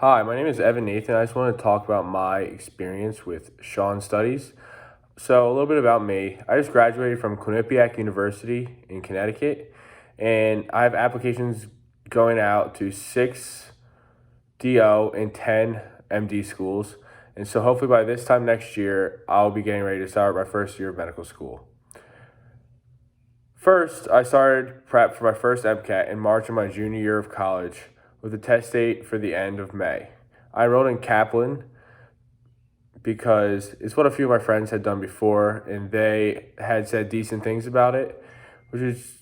Hi, my name is Evan Nathan. I just want to talk about my experience with Sean Studies. So, a little bit about me. I just graduated from Quinnipiac University in Connecticut, and I have applications going out to six DO and 10 MD schools. And so, hopefully, by this time next year, I'll be getting ready to start my first year of medical school. First, I started prep for my first MCAT in March of my junior year of college with a test date for the end of May. I enrolled in Kaplan because it's what a few of my friends had done before, and they had said decent things about it, which is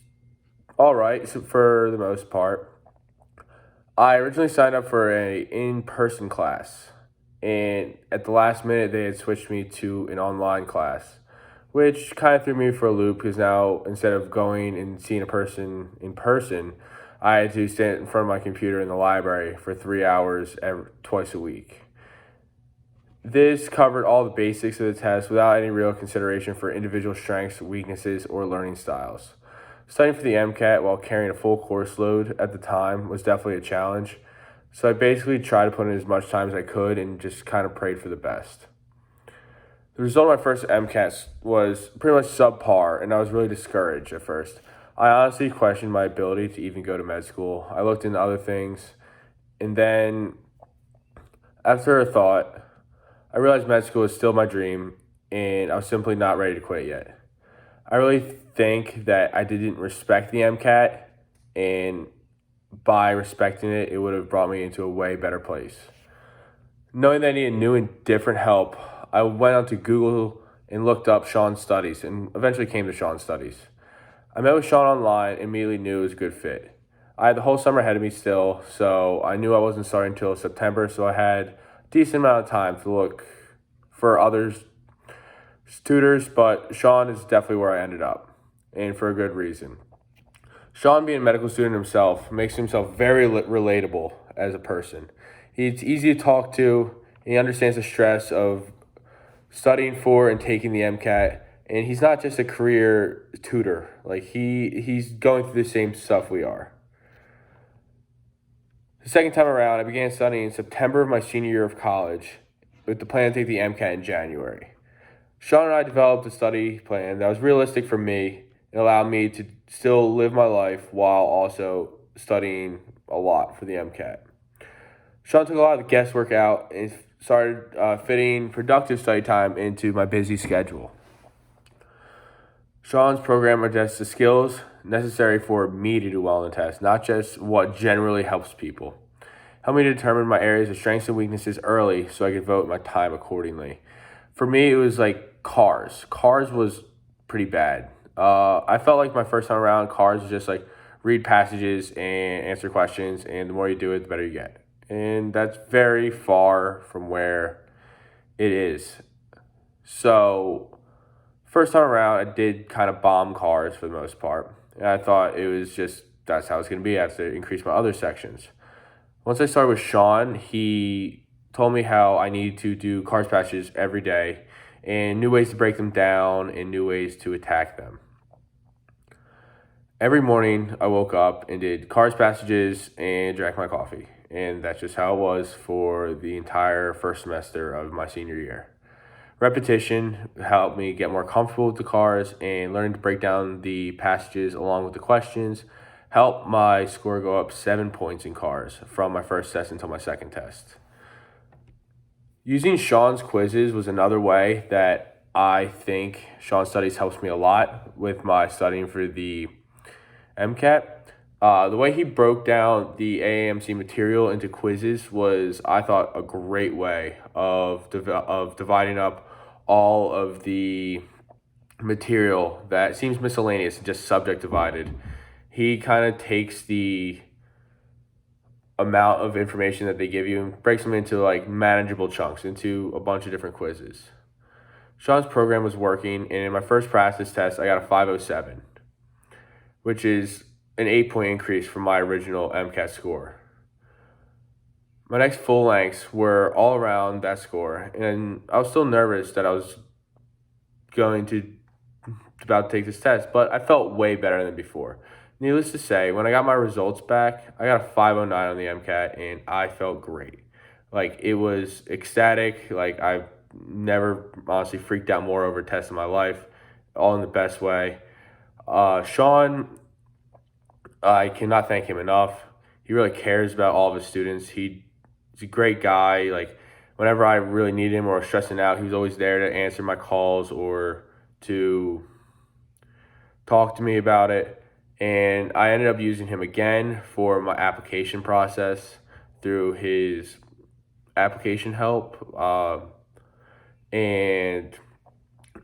all right for the most part. I originally signed up for a in-person class, and at the last minute, they had switched me to an online class, which kind of threw me for a loop because now instead of going and seeing a person in person, I had to stand in front of my computer in the library for 3 hours twice a week. This covered all the basics of the test without any real consideration for individual strengths, weaknesses, or learning styles. Studying for the MCAT while carrying a full course load at the time was definitely a challenge, so I basically tried to put in as much time as I could and just kind of prayed for the best. The result of my first MCAT was pretty much subpar, and I was really discouraged at first. I honestly questioned my ability to even go to med school. I looked into other things, and then after a thought, I realized med school is still my dream, and I was simply not ready to quit yet. I really think that I didn't respect the MCAT, and by respecting it, it would have brought me into a way better place. Knowing that I needed new and different help, I went onto Google and looked up Sean's studies and eventually came to Sean's studies. I met with Sean online and immediately knew it was a good fit. I had the whole summer ahead of me still, so I knew I wasn't starting until September, so I had a decent amount of time to look for others tutors, but Sean is definitely where I ended up, and for a good reason. Sean, being a medical student himself, makes himself very relatable as a person. He's easy to talk to, and he understands the stress of studying for and taking the MCAT, and he's not just a career tutor. Like he's going through the same stuff we are. The second time around, I began studying in September of my senior year of college with the plan to take the MCAT in January. Sean and I developed a study plan that was realistic for me and allowed me to still live my life while also studying a lot for the MCAT. Sean took a lot of the guesswork out and started fitting productive study time into my busy schedule. Sean's program adjusts the skills necessary for me to do well in the test, not just what generally helps people. Help me determine my areas of strengths and weaknesses early so I could vote my time accordingly. For me, it was like cars. Cars was pretty bad. I felt like my first time around, cars was just like read passages and answer questions, and the more you do it, the better you get. And that's very far from where it is. So, first time around, I did kind of bomb cars for the most part. And I thought it was just, that's how it's going to be. I have to increase my other sections. Once I started with Sean, he told me how I needed to do cars passages every day and new ways to break them down and new ways to attack them. Every morning, I woke up and did cars passages and drank my coffee. And that's just how it was for the entire first semester of my senior year. Repetition helped me get more comfortable with the cars, and learning to break down the passages along with the questions helped my score go up 7 points in cars from my first test until my second test. Using Sean's quizzes was another way that I think Sean's studies helps me a lot with my studying for the MCAT. The way he broke down the AAMC material into quizzes was, I thought, a great way of dividing up all of the material that seems miscellaneous and just subject divided. He kind of takes the amount of information that they give you and breaks them into like manageable chunks into a bunch of different quizzes. Sean's program was working, and in my first practice test, I got a 507, which is an 8-point increase from my original MCAT score. My next full lengths were all around that score, and I was still nervous that I was going to about to take this test, but I felt way better than before. Needless to say, when I got my results back, I got a 509 on the MCAT, and I felt great. Like, it was ecstatic. Like, I've never honestly freaked out more over a test in my life, all in the best way. Sean, I cannot thank him enough. He really cares about all of his students. He's a great guy. Like, whenever I really need him or was stressing out, he was always there to answer my calls or to talk to me about it. And I ended up using him again for my application process through his application help. And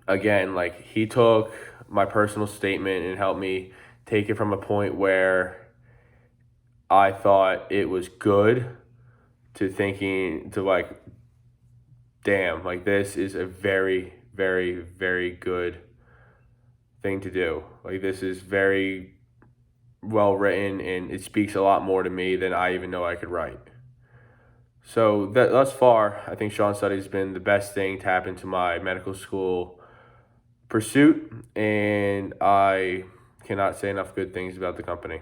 again, like, he took my personal statement and helped me take it from a point where I thought it was good to thinking to like, damn, like, this is a very, very, very good thing to do. Like, this is very well written and it speaks a lot more to me than I even know I could write. So that thus far, I think Sean Study has been the best thing to happen to my medical school pursuit, and I cannot say enough good things about the company.